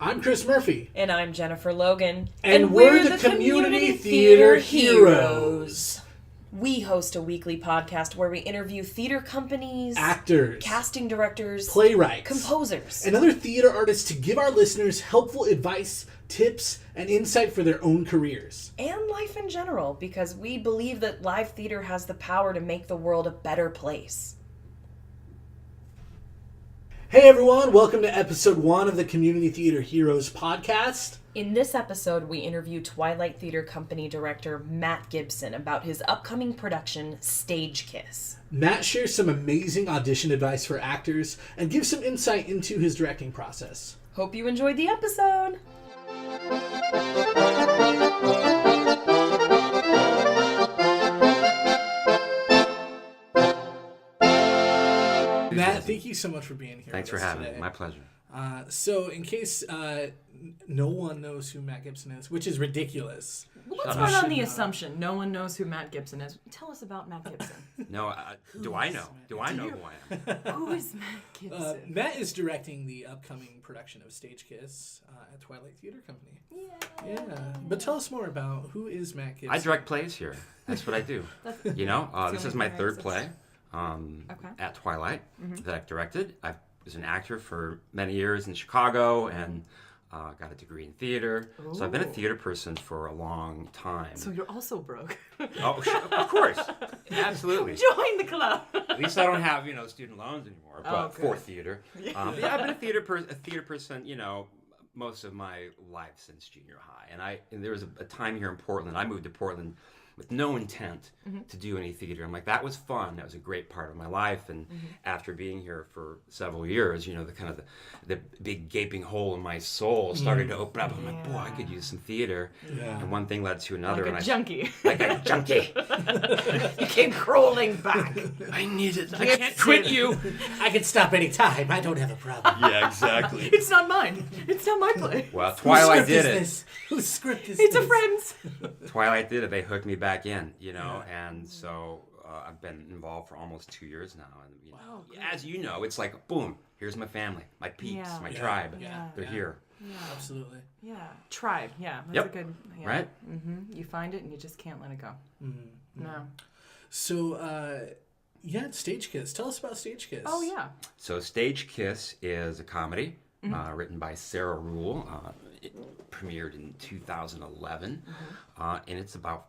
I'm Chris Murphy. And I'm Jennifer Logan. And we're the Community Theater Heroes. We host a weekly podcast where we interview theater companies, actors, casting directors, playwrights, composers, and other theater artists to give our listeners helpful advice, tips, and insight for their own careers. And life in general, because we believe that live theater has the power to make the world a better place. Hey everyone, welcome to episode 1 of the Community Theater Heroes podcast. In this episode, we interview Twilight Theater Company director Matt Gibson about his upcoming production, Stage Kiss. Matt shares some amazing audition advice for actors and gives some insight into his directing process. Hope you enjoyed the episode. Matt, thank you so much for being here. Thanks for having me. My pleasure. So, in case no one knows who Matt Gibson is, which is ridiculous. Well, let's run on the assumption no one knows who Matt Gibson is. Tell us about Matt Gibson. No, do I know? Do I know who I am? Who is Matt Gibson? Matt is directing the upcoming production of Stage Kiss at Twilight Theater Company. Yeah. But tell us more about who is Matt Gibson. I direct plays here. That's what I do. You know, this is my third play at Twilight that I've directed. I was an actor for many years in Chicago and got a degree in theater. Ooh. So I've been a theater person for a long time. So you're also broke. Oh, of course. Absolutely. Join the club. At least I don't have, student loans anymore, but for theater. But yeah, I've been a theater person, most of my life since junior high. And there was a time here in Portland. I moved to Portland with no intent to do any theater. I'm like, that was fun. That was a great part of my life. And after being here for several years, the big gaping hole in my soul started to open up. I'm like, boy, I could use some theater. Yeah. And one thing led to another. Like a junkie. Like a junkie. You came crawling back. I need it. I can't quit you. I can stop any time. I don't have a problem. Yeah, exactly. It's not mine. It's not my play. Well, Twilight did it. Whose script is it's this? A friend's. Twilight did it. They hooked me back in, and so I've been involved for almost 2 years now. And as you know, it's like boom. Here's my family, my peeps, my tribe. They're here. Yeah. Absolutely. Yeah, tribe. Yeah, that's a good. Yeah. Right. Mm-hmm. You find it and you just can't let it go. Mm-hmm. No. So, Stage Kiss. Tell us about Stage Kiss. Oh yeah. So Stage Kiss is a comedy written by Sarah Ruhl. It premiered in 2011, and it's about,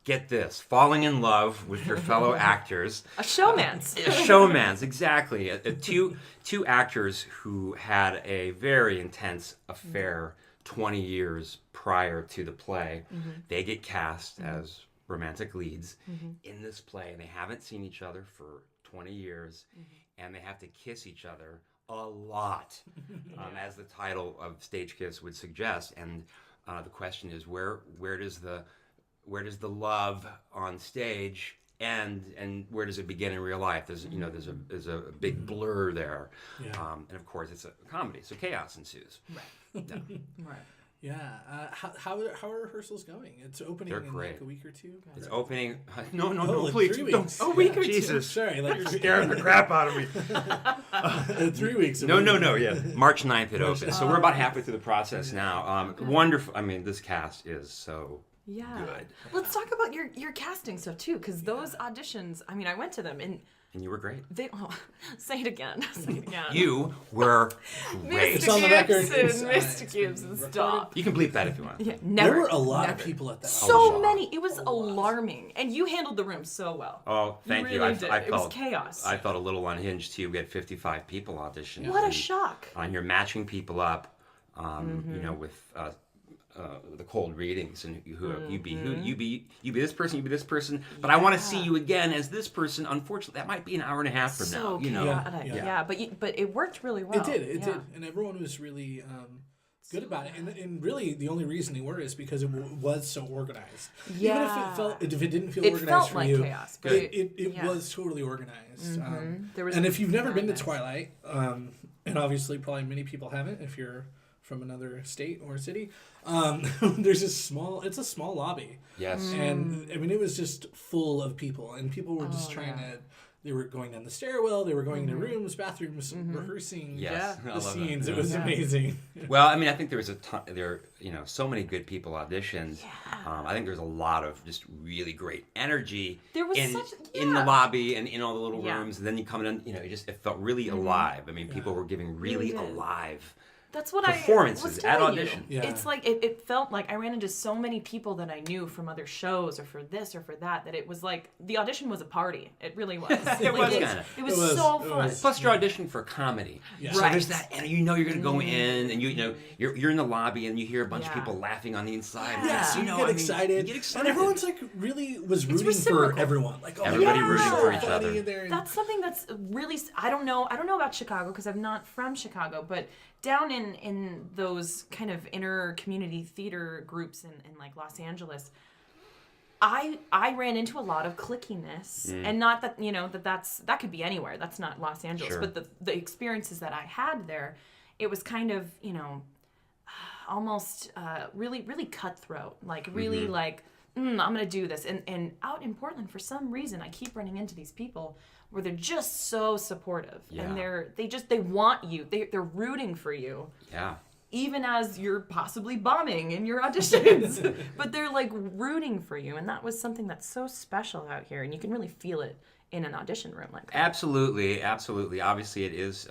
get this, falling in love with your fellow actors. A showman's. A showman's, exactly. Two actors who had a very intense affair 20 years prior to the play. They get cast as romantic leads in this play, and they haven't seen each other for 20 years, and they have to kiss each other a lot, as the title of Stage Kiss would suggest. And the question is, where does the love on stage end, and where does it begin in real life? There's there's a big blur there, and of course it's a comedy, so chaos ensues. Right. Right. Yeah. How are rehearsals going? It's opening in like a week or two. It's opening. No, like please. 3 weeks. A week or Jesus. two. Sorry, You're scaring the crap out of me. 3 weeks. No. Yeah. March 9th it opens. So we're about halfway through the process now. Wonderful. I mean, this cast is so good. Let's talk about your casting stuff too, because those auditions. I mean, I went to them and you were great. Say it again. You were great. It's on the record. Mr. Gibson, stop. You can bleep that if you want. Yeah, never. There were a lot of people at that. So many. It was alarming, and you handled the room so well. Oh, thank you. Really did. It was chaos. I felt a little unhinged too. We had 55 people audition. What a shock! You're matching people up, with the cold readings, and you be this person. But I want to see you again as this person. Unfortunately, that might be an hour and a half from now. Yeah. But it worked really well. It did, and everyone was really good about it. And really, the only reason they were is because it was so organized. Yeah. Even if it didn't feel organized for you, chaos, but it was totally organized. And if you've never been to Twilight, and obviously probably many people haven't, if you're from another state or city, there's it's a small lobby. Yes. And I mean, it was just full of people, and people were just trying to they were going down the stairwell, they were going to rooms, bathrooms, rehearsing the scenes. That. It was amazing. Well, I mean, I think there was so many good people auditioned. I think there's a lot of just really great energy in the lobby and in all the little rooms. And then you come in, it felt really alive. I mean, people were giving really alive That's what performances at audition. Yeah. It's like it felt like I ran into so many people that I knew from other shows or for this or for that it was like the audition was a party. It really was. It was so fun. Plus, you're auditioning for comedy, so there's that, and you're going to go in, and you're in the lobby, and you hear a bunch of people laughing on the inside. Yes, you get excited. You get excited, and everyone's like really was rooting for everyone. Like everybody rooting for each other. That's something that's really I don't know about Chicago because I'm not from Chicago, but down in those kind of inner community theater groups in like Los Angeles, I ran into a lot of clickiness, and not that that could be anywhere. That's not Los Angeles, but the experiences that I had there, it was kind of almost really really cutthroat, like really like I'm gonna do this, and out in Portland for some reason I keep running into these people where they're just so supportive and they want you. They're rooting for you. Yeah. Even as you're possibly bombing in your auditions. But they're like rooting for you, and that was something that's so special out here, and you can really feel it in an audition room like that. Absolutely. Obviously it is,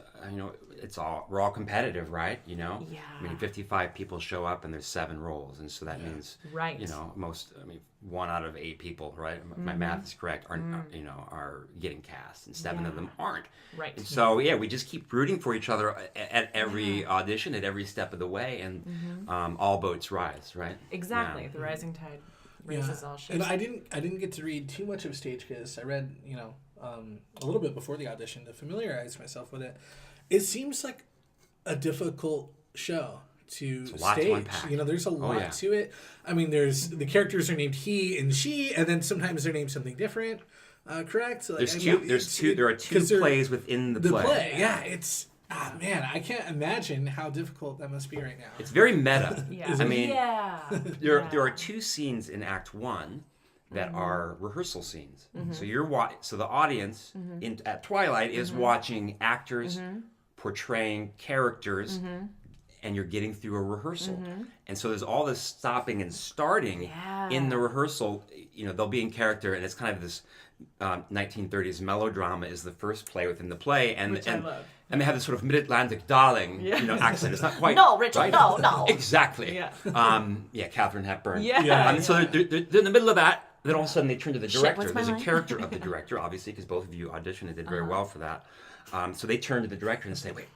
we're all competitive, right? Yeah. I mean, 55 people show up and there's 7 roles, and so that means, 1 out of 8 people, right? My math is correct, are getting cast, and 7 of them aren't. Right. And so, we just keep rooting for each other at every audition, at every step of the way, and all boats rise, right? Exactly. The rising tide raises all ships. And I didn't get to read too much of Stage Kiss. I read, a little bit before the audition to familiarize myself with it. It seems like a difficult show to stage. There's a lot to it. I mean, there's the characters are named he and she, and then sometimes they're named something different. Correct? So, there are two plays within the play. Yeah, it's man, I can't imagine how difficult that must be right now. It's very meta. I mean, there are 2 scenes in Act 1 that are rehearsal scenes. So the audience at Twilight is watching actors portraying characters, and you're getting through a rehearsal. And so there's all this stopping and starting in the rehearsal. They'll be in character, and it's kind of this 1930s melodrama is the first play within the play, which I love. And they have this sort of mid-Atlantic darling, accent. It's not quite no, Richard, right? no. Exactly. Yeah. Katharine Hepburn. Yeah. So they're in the middle of that. Then all of a sudden they turn to the director. There's a character of the director, obviously, because both of you auditioned and did very well for that. So they turn to the director and say, "Wait,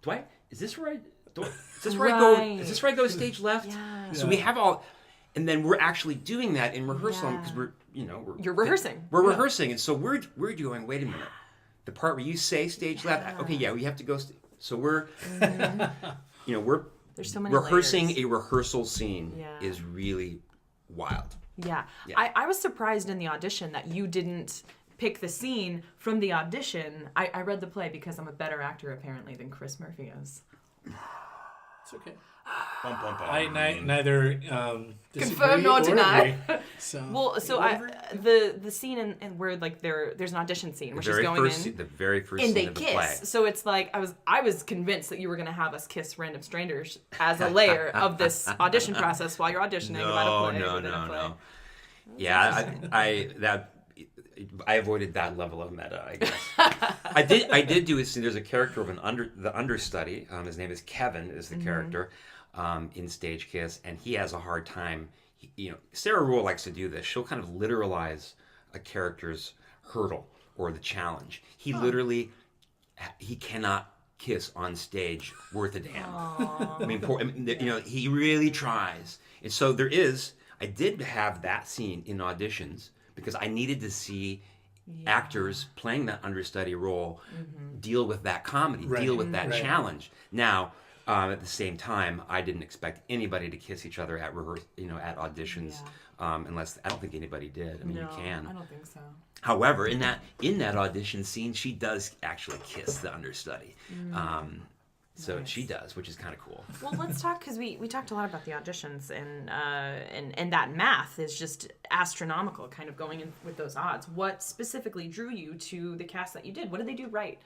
Dwight, is this where I go? Is this where I go stage left?" Yeah. So we have all, and then we're actually doing that in rehearsal because you're rehearsing. We're rehearsing, and so we're doing. Wait a minute, the part where you say stage left. Okay, we have to go. So we're, we're there's so many rehearsing layers. A rehearsal scene is really wild. Yeah. I was surprised in the audition that you didn't pick the scene from the audition. I read the play because I'm a better actor apparently than Chris Murphy is. It's okay. Bum, bum, bum. I neither confirm nor deny. So the scene in where like there's an audition scene where she's going in the very first and scene they of the kiss. play. So it's like I was convinced that you were gonna have us kiss random strangers as a layer of this audition process while you're auditioning about a play. No. Yeah, I avoided that level of meta, I guess. I did do a scene. There's a character of the understudy. His name is Kevin. Is the character in Stage Kiss, and he has a hard time. Sarah Ruhl likes to do this. She'll kind of literalize a character's hurdle or the challenge. He literally he cannot kiss on stage worth a damn. I mean, he really tries, and so there is. I did have that scene in auditions because I needed to see actors playing that understudy role deal with that comedy, deal with that challenge. Now, at the same time, I didn't expect anybody to kiss each other at auditions, unless I don't think anybody did. I mean, you can. I don't think so. However, in that audition scene, she does actually kiss the understudy. So nice. She does, which is kind of cool. Well, let's talk because we talked a lot about the auditions and that math is just astronomical, kind of going in with those odds. What specifically drew you to the cast that you did? What did they do right?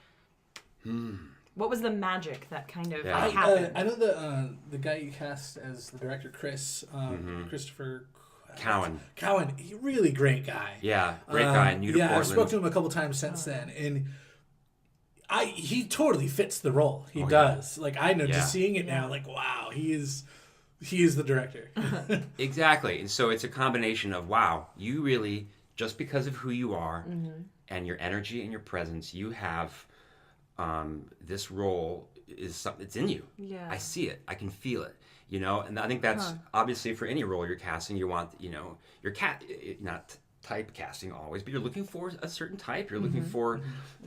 What was the magic that kind of happened? I know the guy you cast as the director, Christopher Cowan. He really great guy. Yeah, great guy. New to Portland. I've spoken to him a couple times since then, and he totally fits the role. He does. Like, I know, just seeing it now, like, wow, he is the director. Exactly. And so it's a combination of, wow, you really, just because of who you are and your energy and your presence, you have this role is something, it's in you. Yeah. I see it. I can feel it. You know, and I think that's obviously for any role you're casting, you want, you know, not typecasting always, but you're looking for a certain type. You're looking for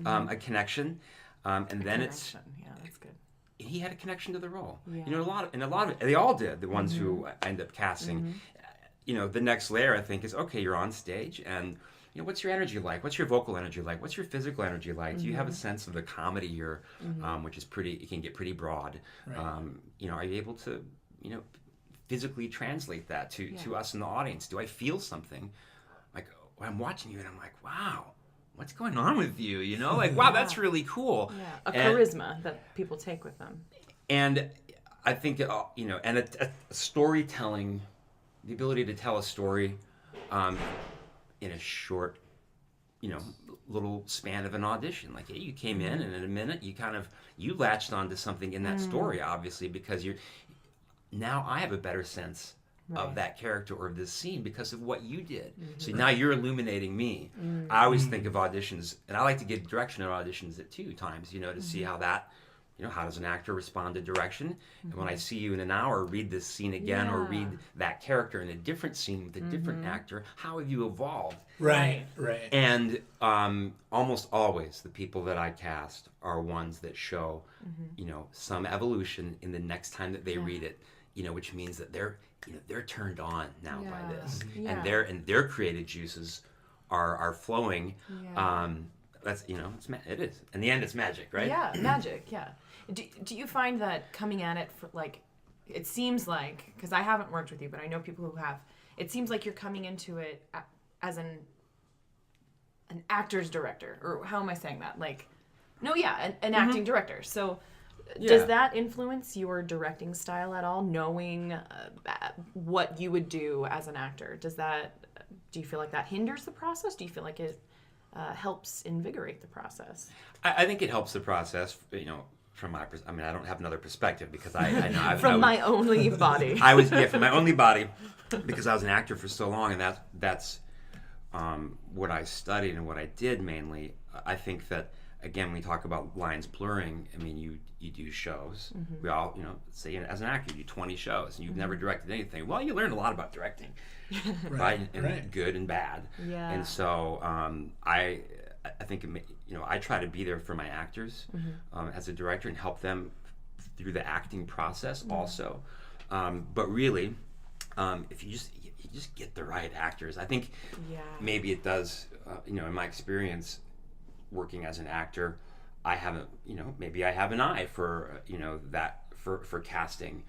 a connection. And then it's... Yeah, that's good. He had a connection to the role. Yeah. You know, a lot of they all did, the ones who end up casting. You know, the next layer, I think, is, okay, you're on stage, and, you know, what's your energy like? What's your vocal energy like? What's your physical energy like? Do you have a sense of the comedy here, which is it can get pretty broad. Right. You know, are you able to, you know, physically translate that to us in the audience? Do I feel something? Like, I'm watching you and I'm like, wow, what's going on with you? You know, like, wow, that's really cool. Yeah, charisma that people take with them. And I think, you know, and a storytelling, the ability to tell a story in a short, you know, little span of an audition. Like, hey, you came in and in a minute you latched onto something in that story, obviously, because now I have a better sense of that character or of this scene because of what you did. So now you're illuminating me. I always think of auditions, and I like to give direction at auditions at 2 times, you know, to see how that, you know, how does an actor respond to direction? And when I see you in an hour read this scene again or read that character in a different scene with a different actor, how have you evolved? Right. And almost always the people that I cast are ones that show, you know, some evolution in the next time that they read it, you know, which means that they're turned on now by this, and their creative juices are flowing. That's, you know, it is. In the end, it's magic, right? Yeah, magic. Yeah. Do you find that coming at it for, like, it seems like, because I haven't worked with you, but I know people who have, it seems like you're coming into it as an actor's director, or how am I saying that? Like, no, an acting director. So does that influence your directing style at all, knowing what you would do as an actor? Do you feel like that hinders the process? Do you feel like it helps invigorate the process? I think it helps the process, you know, from my I mean, I don't have another perspective because I know from my only body. From my only body, because I was an actor for so long, and that's what I studied and what I did mainly. I think that, again, when we talk about lines blurring, I mean, you do shows. We all, you know, say as an actor, you do 20 shows, and you've never directed anything. Well, you learn a lot about directing, right? And good and bad. Yeah. And so I think, you know, I try to be there for my actors as a director and help them through the acting process also. But really, if you just get the right actors, I think maybe it does. You know, in my experience working as an actor, I haven't, you know, maybe I have an eye for, you know, that for casting,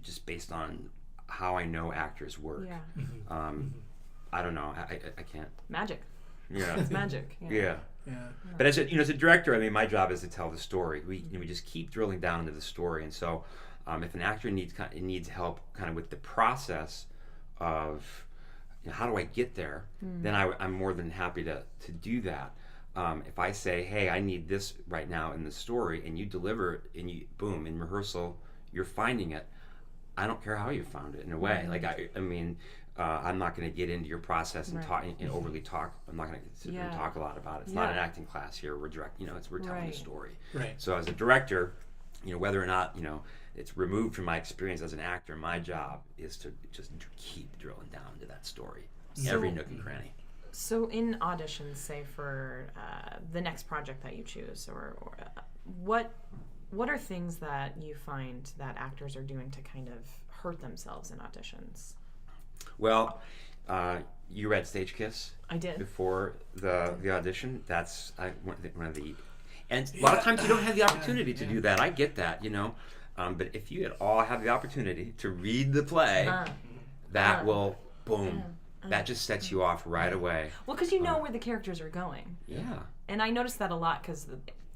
just based on how I know actors work. I don't know. I can't. Magic. Yeah. It's magic. Yeah. But as a director, I mean, my job is to tell the story. We just keep drilling down into the story, and so if an actor needs help kind of with the process of, you know, how do I get there, then I'm more than happy to do that. If I say, hey, I need this right now in the story, and you deliver it, and you boom, in rehearsal you're finding it, I don't care how you found it in a way. Like I mean, I'm not going to get into your process and talk and overly talk. I'm not going to sit there and talk a lot about it. It's not an acting class here. We're we're telling a story. Right. So as a director, you know, whether or not, you know, it's removed from my experience as an actor, my job is to just keep drilling down into that story, every nook and cranny. So in auditions, say for the next project that you choose, or what are things that you find that actors are doing to kind of hurt themselves in auditions? Well, you read Stage Kiss. I did. Before the audition. That's one of the, and a lot of times you don't have the opportunity to do that. I get that, you know, but if you at all have the opportunity to read the play, that will boom. that just sets you off right away. Well, because you know where the characters are going. Yeah. And I noticed that a lot because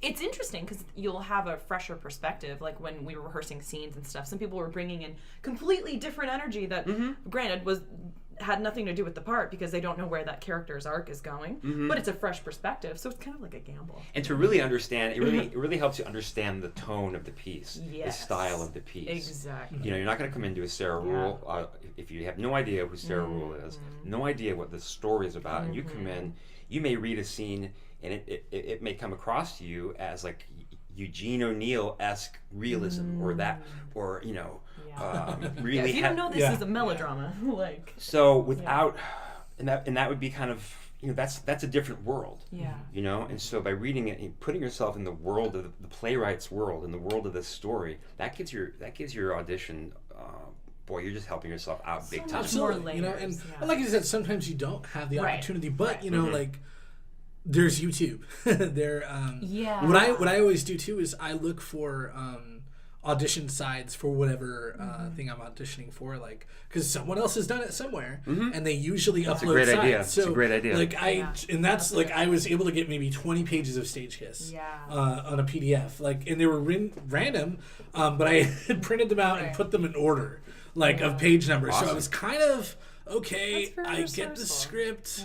it's interesting because you'll have a fresher perspective. Like when we were rehearsing scenes and stuff, some people were bringing in completely different energy that, granted, had nothing to do with the part because they don't know where that character's arc is going. But it's a fresh perspective, so it's kind of like a gamble. And to really understand, it really helps you understand the tone of the piece, the style of the piece. Exactly. You know, you're not going to come into a Sarah Ruhl if you have no idea who Sarah Ruhl is, no idea what the story is about, and you come in, you may read a scene and it may come across to you as like Eugene O'Neill-esque realism or you know, really. If you don't know this is a melodrama, so without, and that would be kind of, you know, that's a different world. Yeah. You know, and so by reading it and putting yourself in the world of the playwright's world, in the world of this story, that gives your audition. Boy, you're just helping yourself out big time. Absolutely, you know, and like you said, sometimes you don't have the opportunity, but you know, like there's YouTube. What I always do too is I look for audition sides for whatever thing I'm auditioning for, like because someone else has done it somewhere, and they usually upload great sides. idea. So, it's a great idea. Like and that's like I was able to get maybe 20 pages of Stage Kiss on a PDF, like, and they were random, but I had printed them out and put them in order, like of page numbers. Awesome. So I was kind of okay. I get the script.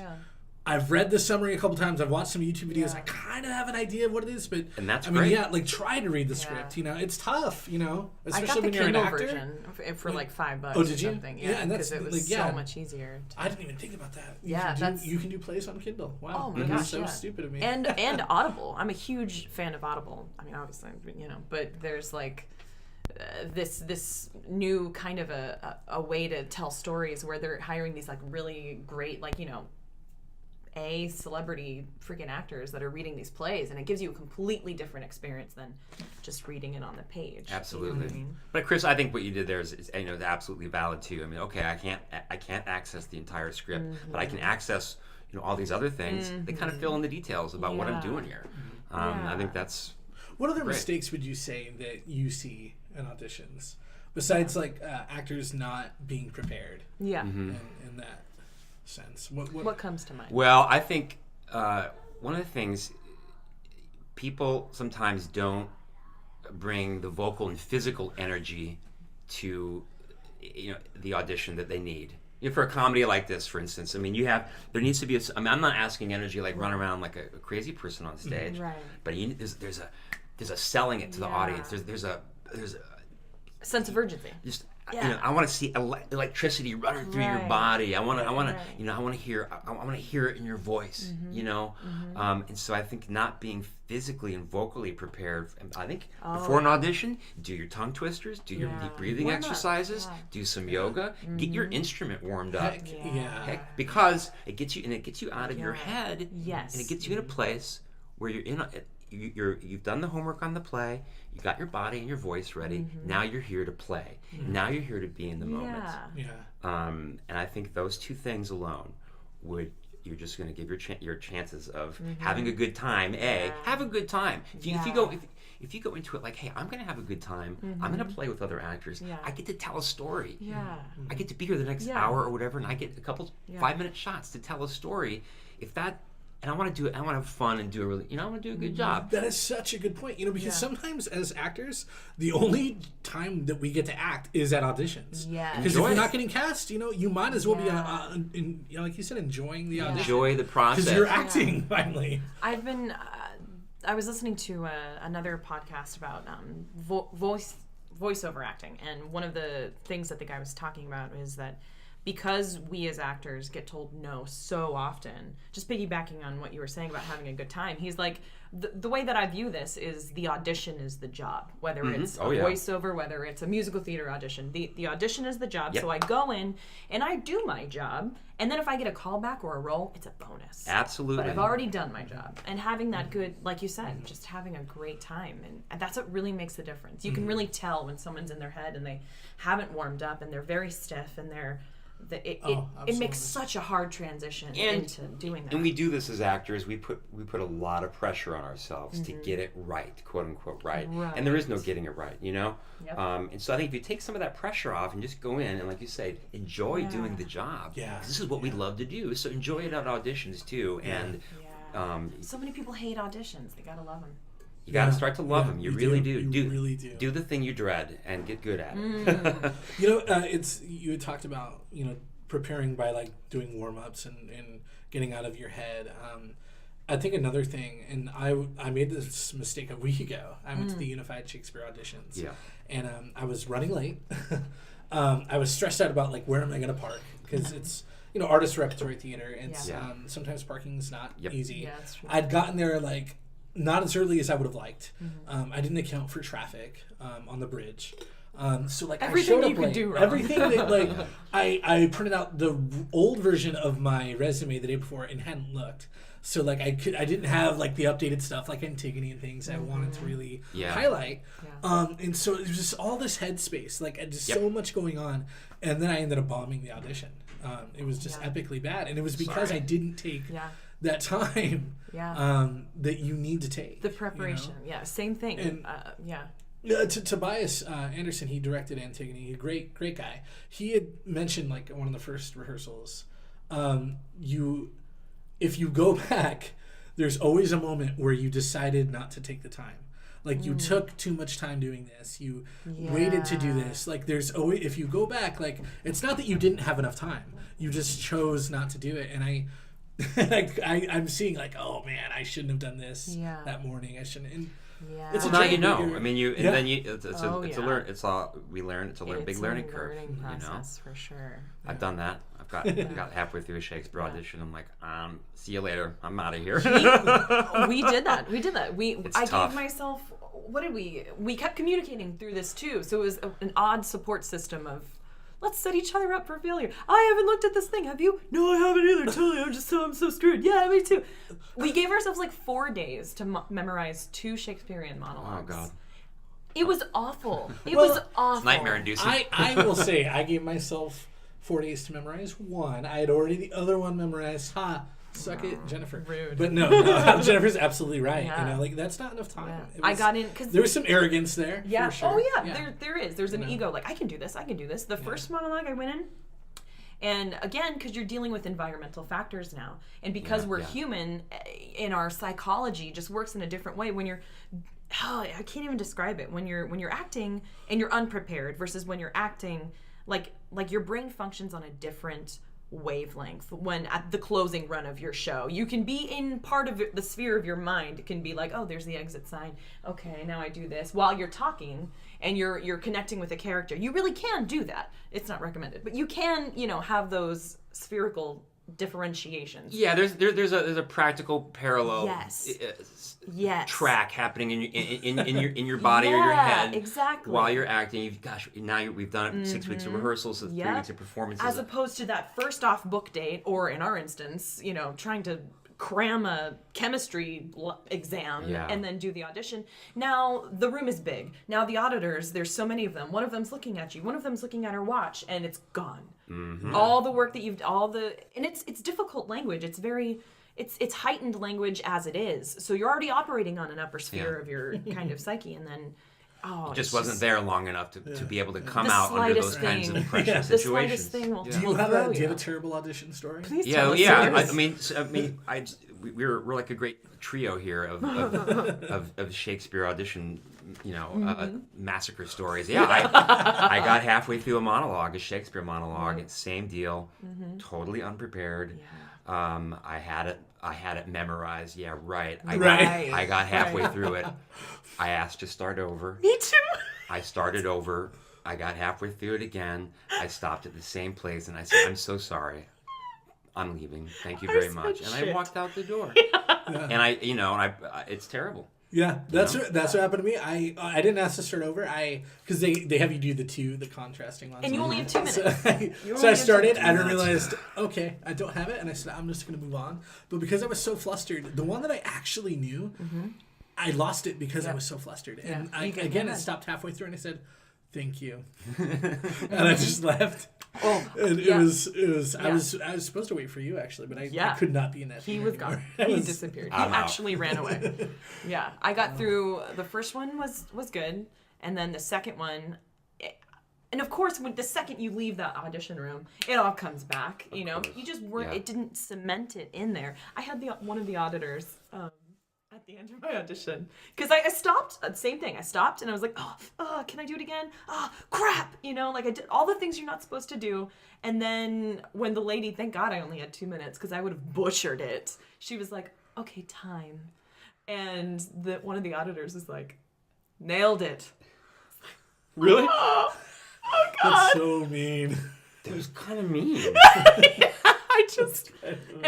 I've read the summary a couple times. I've watched some YouTube videos. I kind of have an idea of what it is, but that's great. Like try to read the script. You know, it's tough. You know, especially when you're an actor. I got the Kindle version for like $5. Oh, did you? Or something. Yeah, and that's because it was so much easier. I didn't even think about that. You can do plays on Kindle. Wow, oh my gosh, so stupid of me. And Audible. I'm a huge fan of Audible. I mean, obviously, you know, but there's like. This new kind of a way to tell stories where they're hiring these like really great, like, you know, celebrity freaking actors that are reading these plays, and it gives you a completely different experience than just reading it on the page. Absolutely. You know what I mean? But Chris, I think what you did there is you know, absolutely valid too. I mean, okay, I can't access the entire script, but I can access, you know, all these other things. They kind of fill in the details about what I'm doing here. I think that's. What other mistakes would you say that you see in auditions besides like actors not being prepared? Yeah. In that sense, what comes to mind? Well, I think one of the things people sometimes don't bring the vocal and physical energy to, you know, the audition that they need. You know, for a comedy like this, for instance, I mean, there needs to be I mean, I'm not asking energy like run around like a crazy person on stage, but there's a selling it to the audience. There's a sense of urgency. Just you know, I want to see electricity running through your body. I want to you know, I want to hear it in your voice. You know, and so I think not being physically and vocally prepared. I think before an audition, do your tongue twisters, do your deep breathing exercises, do some yoga, get your instrument warmed up. Heck, because it gets you out of your head. Yes, and it gets you in a place where you're in. You've done the homework on the play. You got your body and your voice ready. Now you're here to play. Now you're here to be in the moment. And I think those two things alone you're just going to give your chances of having a good time. Have a good time. If you go into it like, hey, I'm going to have a good time. I'm going to play with other actors. I get to tell a story. I get to be here the next hour or whatever, and I get a couple 5-minute shots to tell a story. And I want to do it. I want to have fun and do I want to do a good job. That is such a good point. You know, because sometimes as actors, the only time that we get to act is at auditions. Because if you're not getting cast, you know, you might as well be, you know, like you said, enjoying the audition. Enjoy the process. Because you're acting finally. I've been. I was listening to another podcast about voiceover acting, and one of the things that the guy was talking about is that. Because we as actors get told no so often, just piggybacking on what you were saying about having a good time, he's like, the way that I view this is the audition is the job. Whether it's a voiceover, whether it's a musical theater audition. The audition is the job, so I go in and I do my job, and then if I get a callback or a role, it's a bonus. Absolutely. But I've already done my job. And having that good, like you said, just having a great time, and that's what really makes the difference. You can really tell when someone's in their head and they haven't warmed up and they're very stiff and they're it makes such a hard transition into doing that. And we do this as actors. We put a lot of pressure on ourselves to get it right, quote unquote right. And there is no getting it right, you know. Yep. And so I think if you take some of that pressure off and just go in and, like you say, enjoy doing the job. Yeah. This is what we love to do. So enjoy it at auditions too. And so many people hate auditions. They gotta love them. you got to start to love them. You really do. You really do. Do the thing you dread and get good at it. You had talked about preparing by like doing warm-ups and getting out of your head. I think another thing, and I made this mistake a week ago. I went to the Unified Shakespeare Auditions. Yeah. And I was running late. I was stressed out about like where am I going to park, because it's artist repertory theater. It's sometimes parking's not easy. Yeah, that's true. I'd gotten there like not as early as I would have liked. I didn't account for traffic on the bridge. So like everything I showed you up could late. do wrong. Everything that like I printed out the old version of my resume the day before and hadn't looked. So like I didn't have like the updated stuff like Antigone and things I wanted to really highlight. And so it was just all this headspace, like just so much going on, and then I ended up bombing the audition. It was just epically bad, and it was because I didn't take that time that you need to take. The preparation, same thing. And, Tobias Anderson, he directed Antigone. He's a great guy. He had mentioned like one of the first rehearsals, if you go back, there's always a moment where you decided not to take the time. Like you took too much time doing this. You waited to do this. Like there's always, if you go back, like it's not that you didn't have enough time. You just chose not to do it. And I'm seeing like, oh man, I shouldn't have done this that morning. I shouldn't. And it's well, now you know. I mean, then it's a learn. It's all we learn. It's a big learning curve. Learning process for sure. I've done that. I got halfway through a Shakespeare audition. I'm like, see you later. I'm out of here. We did that. I tough. gave myself. What did we? We kept communicating through this too. So it was an odd support system of, let's set each other up for failure. I haven't looked at this thing. Have you? No, I haven't either. Totally. I'm so screwed. Yeah, me too. We gave ourselves like 4 days to memorize 2 Shakespearean monologues. Oh God. It was awful. It was awful. It's nightmare inducing. I will say I gave myself 4 days to memorize one. I had already the other one memorized. Suck it, Jennifer. Rude. But no, Jennifer's absolutely right. Yeah. Like that's not enough time. Yeah. I got in because there was some arrogance there. Yeah. For sure. Oh yeah. There is. There's an ego. Like I can do this. The first monologue I went in, and again because you're dealing with environmental factors now, and because we're human, in our psychology just works in a different way. When you're, I can't even describe it. When you're acting and you're unprepared versus when you're acting, like your brain functions on a different wavelength. When at the closing run of your show, you can be in part of the sphere of your mind. It can be like, oh, there's the exit sign. Okay, now I do this while you're talking and you're connecting with a character. You really can do that. It's not recommended, but you can, have those spherical differentiations. Yeah, there's a practical parallel. Yes. Track happening in your body or your head exactly while you're acting. We've done it 6 weeks of rehearsals, 3 weeks of performances, as opposed to that first off book date, or in our instance, trying to cram a chemistry exam and then do the audition. Now the room is big. Now the auditors, there's so many of them. One of them's looking at you. One of them's looking at her watch, and it's gone. All the work that and it's difficult language. It's very. It's heightened language as it is. So you're already operating on an upper sphere of your kind of psyche, and then it just wasn't there long enough to be able to come out under those kinds of pressure situations. The slightest thing will Do you have a terrible audition story? Please tell us. We're like a great trio here of Shakespeare audition, massacre stories. Yeah, I got halfway through a Shakespeare monologue. Same deal, totally unprepared. I had it memorized. Yeah, right. I got halfway through it. I asked to start over. Me too. I started over. I got halfway through it again. I stopped at the same place and I said, "I'm so sorry. I'm leaving. Thank you very much." And I walked out the door. And it's terrible. Yeah, that's what happened to me. I didn't ask to start over. Because they have you do the contrasting ones. And you only have 2 minutes. So I started and I realized, okay, I don't have it, and I said I'm just gonna move on. But because I was so flustered, the one that I actually knew, I lost it because I was so flustered. And it stopped halfway through, and I said, "Thank you," and I just left. And it was. I was supposed to wait for you actually, but I could not be in that. He was gone. He disappeared. He actually ran away. Yeah, I got through. The first one was good, and then the second one. And of course, when the second you leave that audition room, it all comes back. You know, you just weren't. It didn't cement it in there. I had one of the auditors at the end of my audition because I stopped. Same thing. I stopped and I was like, oh, can I do it again? Oh, crap! You know, like I did all the things you're not supposed to do. And then when the lady, thank God, I only had 2 minutes because I would have butchered it. She was like, okay, time. And one of the auditors was like, nailed it. Really? Oh God! That's so mean. That was kind of mean.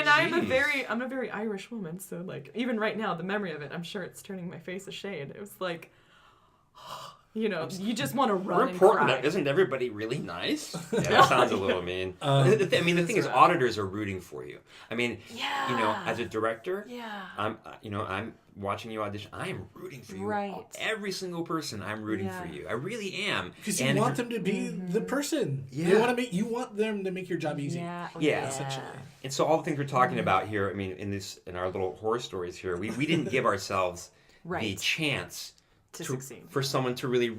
I'm a very Irish woman, so like even right now, the memory of it, I'm sure it's turning my face a shade. It was like, you know, you just want to run and cry. Isn't everybody really nice? Yeah, that sounds a little mean. I mean, the thing is, auditors are rooting for you. I mean, you know, as a director, I'm watching you audition. I am rooting for you. Right. Every single person, I'm rooting for you. I really am. Because you want them to be the person. Yeah. You want them to make your job easy. Yeah. Essentially. And so all the things we're talking about here, I mean, in our little horror stories here, we didn't give ourselves the chance to succeed for someone to really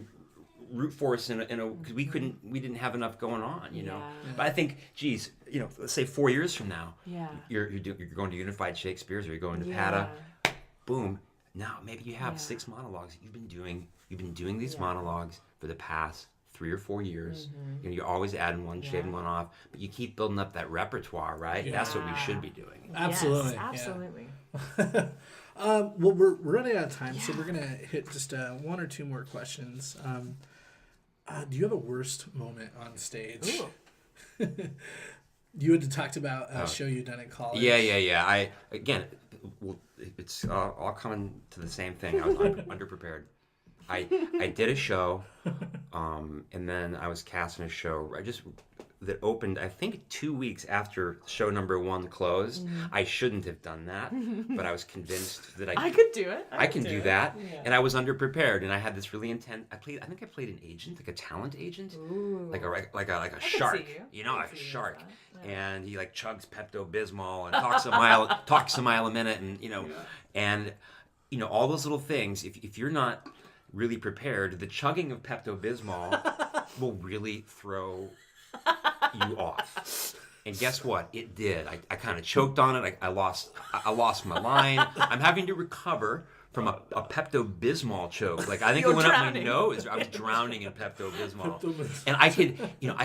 root for us in a because we didn't have enough going on, you know. But I think, geez, you know, let's say 4 years from now, you're going to Unified Shakespeare's or you're going to PATA. Boom. Now maybe you have 6 monologues. You've been doing these monologues for the past 3 or 4 years. You know, you're always adding one, shaving one off, but you keep building up that repertoire, right? That's what we should be doing. Absolutely. Yes, absolutely. Well, we're running out of time, so we're gonna hit just 1 or 2 more questions. Do you have a worst moment on stage? You had talked about a show you'd done in college. Yeah. It's all coming to the same thing. I was underprepared. I did a show, and then I was cast in a show. That opened, I think, 2 weeks after show number 1 closed. I shouldn't have done that, but I was convinced that I could do it. I can do that, and I was underprepared, and I had this really intense. I think I played an agent, like a talent agent, like a shark, you know, like a shark, and he like chugs Pepto-Bismol and talks a mile a minute, and you know all those little things. If you're not really prepared, the chugging of Pepto-Bismol will really throw you off. And guess what? It did. I kind of choked on it. I lost my line. I'm having to recover from a Pepto-Bismol choke. Like I think it went up my nose. I was drowning in Pepto-Bismol. And I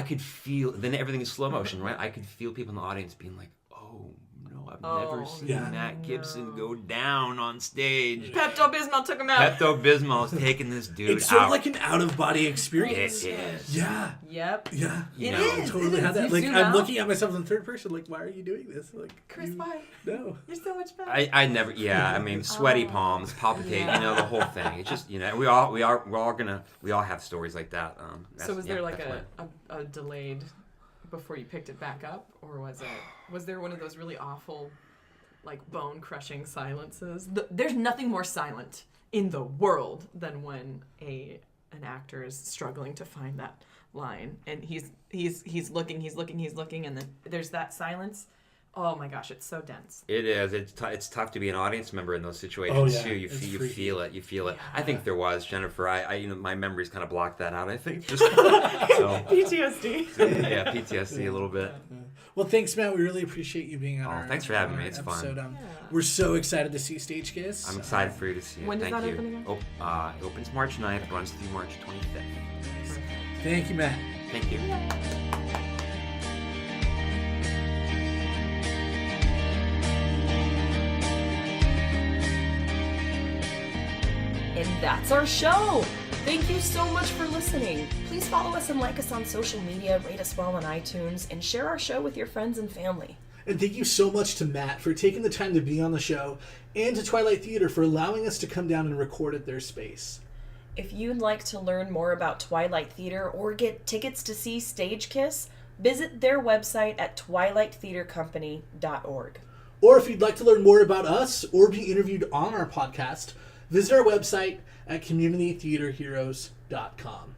could feel, then everything is slow motion, right? I could feel people in the audience being like, oh no, I've never seen Matt Gibson go down on stage. Pepto-Bismol took him out. Pepto-Bismol is taking this dude out. It's sort of like an out-of-body experience. It is. Yeah. Yep. Yeah. It is. Totally had that. Like I'm looking at myself in third person. Like, why are you doing this? Like, Chris, why? No. You're so much better. I never. Yeah. I mean, sweaty palms, palpitating. You know, the whole thing. It's just, you know, we all have stories like that. So was there like a delayed before you picked it back up, or was there one of those really awful, like bone-crushing silences? There's nothing more silent in the world than when an actor is struggling to find that line, and he's looking, and then there's that silence. Oh my gosh, it's so dense. It is. It's tough to be an audience member in those situations too. You feel it. Yeah. I think there was, Jennifer. I you know, my memories kind of blocked that out. I think. PTSD. Yeah, PTSD a little bit. Well, thanks, Matt. We really appreciate you being on our thanks for having me. It's episode. fun. We're so excited to see Stage Kiss. I'm excited for you to see it. When does Thank that you. open again? It opens March 9th, runs through March 25th. Thank you, Matt. Thank you. And that's our show. Thank you so much for listening. Please follow us and like us on social media, rate us well on iTunes, and share our show with your friends and family. And thank you so much to Matt for taking the time to be on the show, and to Twilight Theater for allowing us to come down and record at their space. If you'd like to learn more about Twilight Theater or get tickets to see Stage Kiss, visit their website at twilighttheatercompany.org. Or if you'd like to learn more about us or be interviewed on our podcast, visit our website at communitytheaterheroes.com.